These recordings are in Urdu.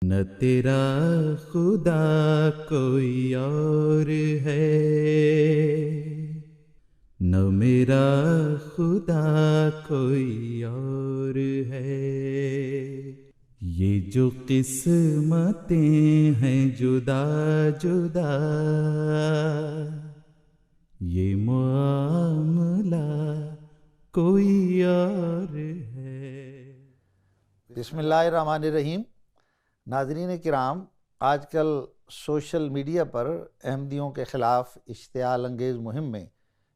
نہ تیرا خدا کوئی اور ہے، نہ میرا خدا کوئی اور ہے، یہ جو قسمتیں ہیں جدا جدا، یہ معاملہ کوئی اور ہے۔ بسم اللہ الرحمن الرحیم۔ ناظرین کرام، آج کل سوشل میڈیا پر احمدیوں کے خلاف اشتعال انگیز مہم میں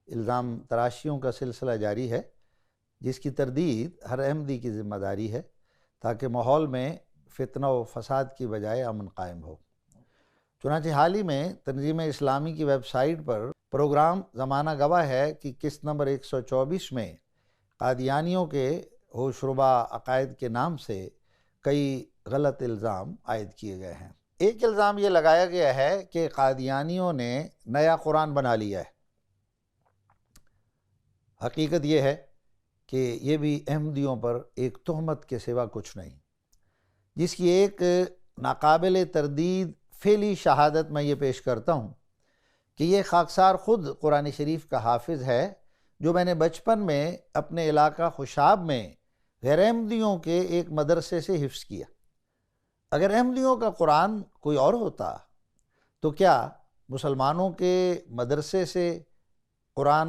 الزام تراشیوں کا سلسلہ جاری ہے، جس کی تردید ہر احمدی کی ذمہ داری ہے تاکہ ماحول میں فتنہ و فساد کی بجائے امن قائم ہو۔ چنانچہ حال ہی میں تنظیم اسلامی کی ویب سائٹ پر پروگرام زمانہ گواہ ہے کہ قسط نمبر 124 میں قادیانیوں کے ہوش ربا عقائد کے نام سے کئی غلط الزام عائد کیے گئے ہیں۔ ایک الزام یہ لگایا گیا ہے کہ قادیانیوں نے نیا قرآن بنا لیا ہے۔ حقیقت یہ ہے کہ یہ بھی احمدیوں پر ایک تہمت کے سوا کچھ نہیں، جس کی ایک ناقابل تردید فعلی شہادت میں یہ پیش کرتا ہوں کہ یہ خاکسار خود قرآن شریف کا حافظ ہے، جو میں نے بچپن میں اپنے علاقہ خوشاب میں غیر احمدیوں کے ایک مدرسے سے حفظ کیا۔ اگر احمدیوں کا قرآن کوئی اور ہوتا تو کیا مسلمانوں کے مدرسے سے قرآن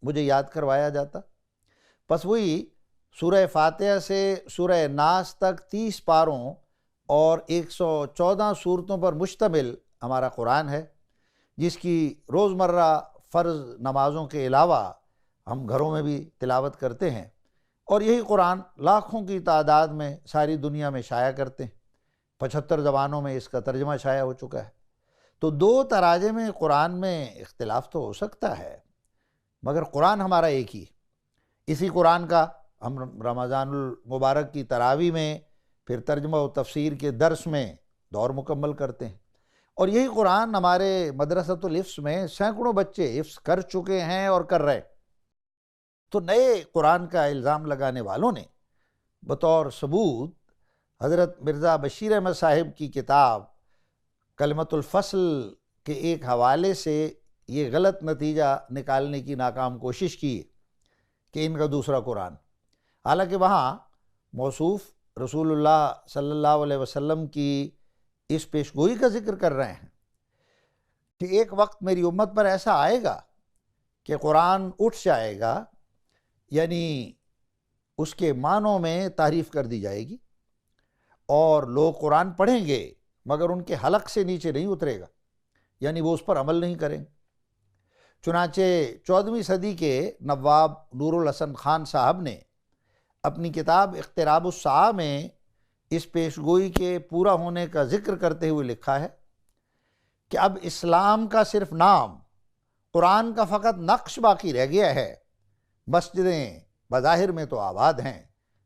مجھے یاد کروایا جاتا؟ پس وہی سورہ فاتحہ سے سورہ ناس تک 30 پاروں اور 114 صورتوں پر مشتمل ہمارا قرآن ہے، جس کی روزمرہ فرض نمازوں کے علاوہ ہم گھروں میں بھی تلاوت کرتے ہیں، اور یہی قرآن لاکھوں کی تعداد میں ساری دنیا میں شائع کرتے ہیں۔ 75 زبانوں میں اس کا ترجمہ شائع ہو چکا ہے۔ تو دو تراجم قرآن میں اختلاف تو ہو سکتا ہے، مگر قرآن ہمارا ایک ہی۔ اسی قرآن کا ہم رمضان المبارک کی تراویح میں، پھر ترجمہ و تفسیر کے درس میں دور مکمل کرتے ہیں، اور یہی قرآن ہمارے مدرسۃ الحفظ میں سینکڑوں بچے حفظ کر چکے ہیں اور کر رہے۔ تو نئے قرآن کا الزام لگانے والوں نے بطور ثبوت حضرت مرزا بشیر احمد صاحب کی کتاب کلمۃ الفصل کے ایک حوالے سے یہ غلط نتیجہ نکالنے کی ناکام کوشش کی کہ ان کا دوسرا قرآن، حالانکہ وہاں موصوف رسول اللہ صلی اللہ علیہ وسلم کی اس پیشگوئی کا ذکر کر رہے ہیں کہ ایک وقت میری امت پر ایسا آئے گا کہ قرآن اٹھ جائے گا، یعنی اس کے معنوں میں تعریف کر دی جائے گی، اور لوگ قرآن پڑھیں گے مگر ان کے حلق سے نیچے نہیں اترے گا، یعنی وہ اس پر عمل نہیں کریں۔ چنانچہ 14ویں صدی کے نواب نور الحسن خان صاحب نے اپنی کتاب اقتراب الساعہ میں اس پیشگوئی کے پورا ہونے کا ذکر کرتے ہوئے لکھا ہے کہ اب اسلام کا صرف نام، قرآن کا فقط نقش باقی رہ گیا ہے۔ مسجدیں بظاہر میں تو آباد ہیں،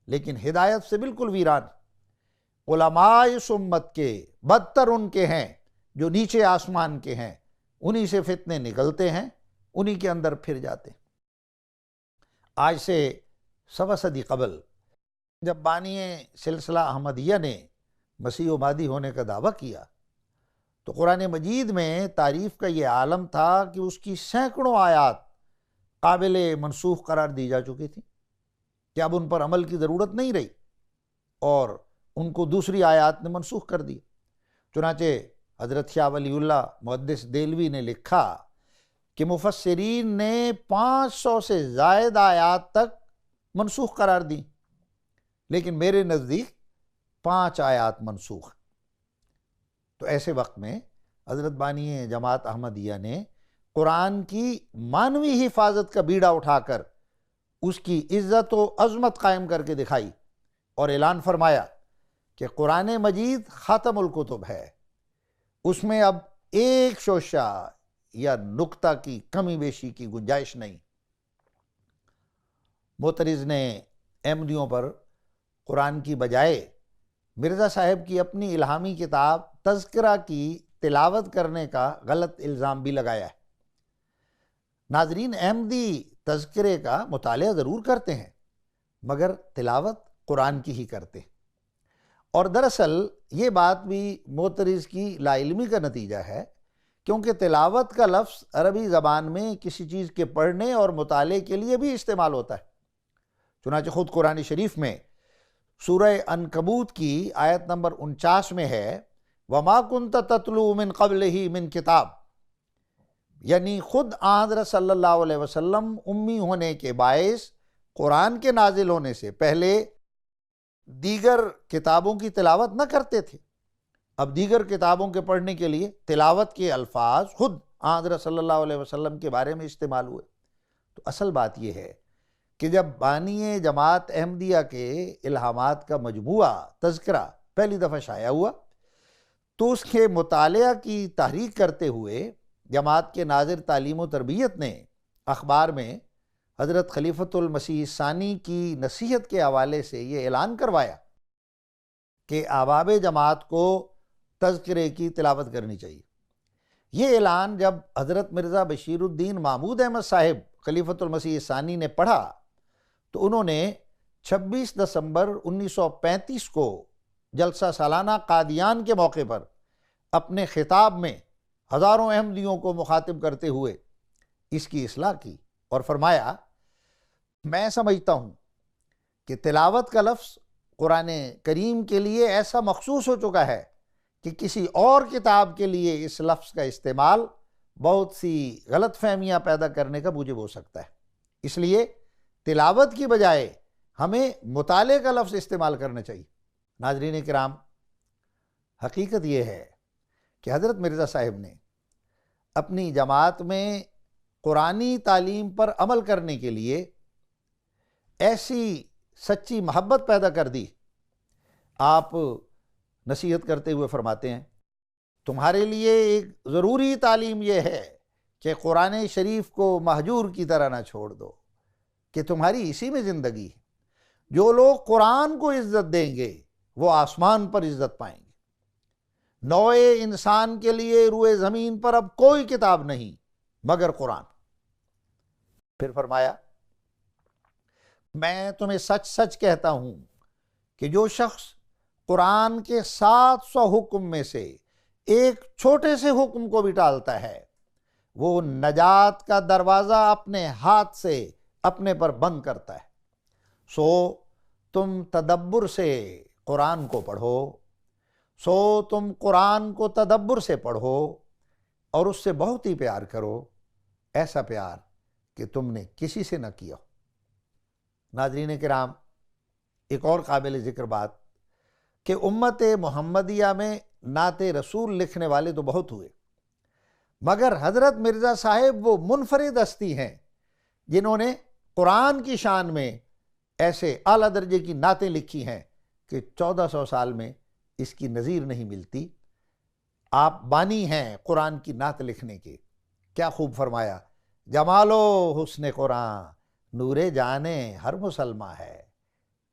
لیکن ہدایت سے بالکل ویران۔ علماء اس امت کے بدتر ان کے ہیں جو نیچے آسمان کے ہیں، انہی سے فتنے نکلتے ہیں، انہی کے اندر پھر جاتے ہیں۔ آج سے 1.25 صدی قبل جب بانی سلسلہ احمدیہ نے مسیح و مہدی ہونے کا دعویٰ کیا تو قرآن مجید میں تعریف کا یہ عالم تھا کہ اس کی سینکڑوں آیات قابل منسوخ قرار دی جا چکی تھی کہ اب ان پر عمل کی ضرورت نہیں رہی، اور ان کو دوسری آیات نے منسوخ کر دی۔ چنانچہ حضرت شاہ ولی اللہ محدث دہلوی نے لکھا کہ مفسرین نے 500 سے زائد آیات تک منسوخ قرار دی، لیکن میرے نزدیک 5 آیات منسوخ۔ تو ایسے وقت میں حضرت بانی جماعت احمدیہ نے قرآن کی معنوی حفاظت کا بیڑا اٹھا کر اس کی عزت و عظمت قائم کر کے دکھائی، اور اعلان فرمایا کہ قرآن مجید خاتم الکتب ہے، اس میں اب ایک شوشہ یا نقطہ کی کمی بیشی کی گنجائش نہیں۔ معترض نے احمدیوں پر قرآن کی بجائے مرزا صاحب کی اپنی الہامی کتاب تذکرہ کی تلاوت کرنے کا غلط الزام بھی لگایا ہے۔ ناظرین، احمدی تذکرے کا مطالعہ ضرور کرتے ہیں، مگر تلاوت قرآن کی ہی کرتے ہیں، اور دراصل یہ بات بھی معترض کی لا علمی کا نتیجہ ہے، کیونکہ تلاوت کا لفظ عربی زبان میں کسی چیز کے پڑھنے اور مطالعے کے لیے بھی استعمال ہوتا ہے۔ چنانچہ خود قرآن شریف میں سورہ عنکبوت کی آیت نمبر 49 میں ہے وَمَا كُنْتَ تَتْلُو مِن قَبْلِهِ مِن کتاب، یعنی خود حضرت صلی اللہ علیہ وسلم امی ہونے کے باعث قرآن کے نازل ہونے سے پہلے دیگر کتابوں کی تلاوت نہ کرتے تھے۔ اب دیگر کتابوں کے پڑھنے کے لیے تلاوت کے الفاظ خود حضرت صلی اللہ علیہ وسلم کے بارے میں استعمال ہوئے۔ تو اصل بات یہ ہے کہ جب بانی جماعت احمدیہ کے الہامات کا مجموعہ تذکرہ پہلی دفعہ شائع ہوا تو اس کے مطالعہ کی تحریک کرتے ہوئے جماعت کے ناظر تعلیم و تربیت نے اخبار میں حضرت خلیفۃ المسیح ثانی کی نصیحت کے حوالے سے یہ اعلان کروایا کہ احباب جماعت کو تذکرے کی تلاوت کرنی چاہیے۔ یہ اعلان جب حضرت مرزا بشیر الدین محمود احمد صاحب خلیفۃ المسیح ثانی نے پڑھا تو انہوں نے 26 دسمبر 1935 کو جلسہ سالانہ قادیان کے موقع پر اپنے خطاب میں ہزاروں احمدیوں کو مخاطب کرتے ہوئے اس کی اصلاح کی اور فرمایا، میں سمجھتا ہوں کہ تلاوت کا لفظ قرآن کریم کے لیے ایسا مخصوص ہو چکا ہے کہ کسی اور کتاب کے لیے اس لفظ کا استعمال بہت سی غلط فہمیاں پیدا کرنے کا موجب ہو سکتا ہے، اس لیے تلاوت کی بجائے ہمیں مطالعے کا لفظ استعمال کرنا چاہیے۔ ناظرین کرام، حقیقت یہ ہے کہ حضرت مرزا صاحب نے اپنی جماعت میں قرآنی تعلیم پر عمل کرنے کے لیے ایسی سچی محبت پیدا کر دی۔ آپ نصیحت کرتے ہوئے فرماتے ہیں، تمہارے لیے ایک ضروری تعلیم یہ ہے کہ قرآن شریف کو مہجور کی طرح نہ چھوڑ دو، کہ تمہاری اسی میں زندگی ہے۔ جو لوگ قرآن کو عزت دیں گے وہ آسمان پر عزت پائیں گے۔ نوع انسان کے لیے روئے زمین پر اب کوئی کتاب نہیں مگر قرآن۔ پھر فرمایا، میں تمہیں سچ سچ کہتا ہوں کہ جو شخص قرآن کے 700 حکم میں سے ایک چھوٹے سے حکم کو بھی ٹالتا ہے وہ نجات کا دروازہ اپنے ہاتھ سے اپنے پر بند کرتا ہے۔ سو تم تدبر سے قرآن کو پڑھو، سو تم قرآن کو تدبر سے پڑھو اور اس سے بہت ہی پیار کرو، ایسا پیار کہ تم نے کسی سے نہ کیا ہو۔ ناظرین کرام، ایک اور قابل ذکر بات کہ امت محمدیہ میں نعت رسول لکھنے والے تو بہت ہوئے، مگر حضرت مرزا صاحب وہ منفرد ہستی ہیں جنہوں نے قرآن کی شان میں ایسے اعلیٰ درجے کی نعتیں لکھی ہیں کہ 1400 سال میں اس کی نظیر نہیں ملتی۔ آپ بانی ہیں قرآن کی نعت لکھنے کے۔ کیا خوب فرمایا، جمال و حسن قرآن نور جانے ہر مسلمہ ہے،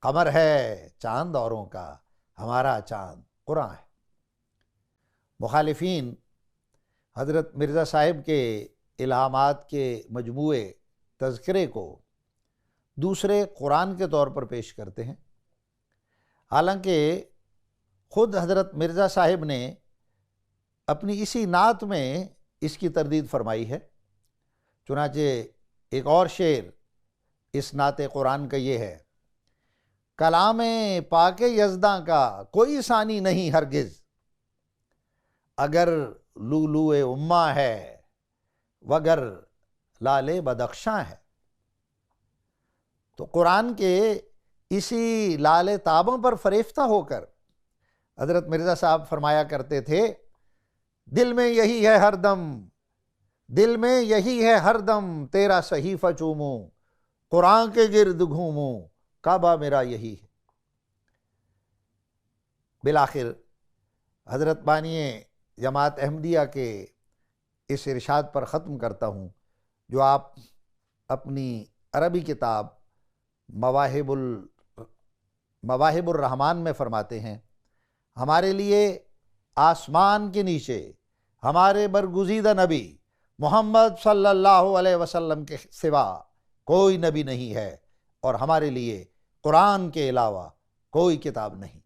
قمر ہے چاند اوروں کا ہمارا چاند قرآن ہے۔ مخالفین حضرت مرزا صاحب کے الہامات کے مجموعے تذکرے کو دوسرے قرآن کے طور پر پیش کرتے ہیں، حالانکہ خود حضرت مرزا صاحب نے اپنی اسی نعت میں اس کی تردید فرمائی ہے۔ چنانچہ ایک اور شعر اس نعت قرآن کا یہ ہے، کلام پاک یزداں کا کوئی ثانی نہیں ہرگز، اگر لولو امہ ہے وگر لال بدخشاں ہے۔ تو قرآن کے اسی لال تابوں پر فریفتہ ہو کر حضرت مرزا صاحب فرمایا کرتے تھے، دل میں یہی ہے ہر دم، دل میں یہی ہے ہر دم، تیرا صحیفہ چوموں قرآن کے گرد گھوموں، کعبہ میرا یہی ہے۔ بالآخر حضرت بانی جماعت احمدیہ کے اس ارشاد پر ختم کرتا ہوں جو آپ اپنی عربی کتاب مواہب الرحمن میں فرماتے ہیں، ہمارے لیے آسمان کے نیچے ہمارے برگزیدہ نبی محمد صلی اللہ علیہ وسلم کے سوا کوئی نبی نہیں ہے، اور ہمارے لیے قرآن کے علاوہ کوئی کتاب نہیں۔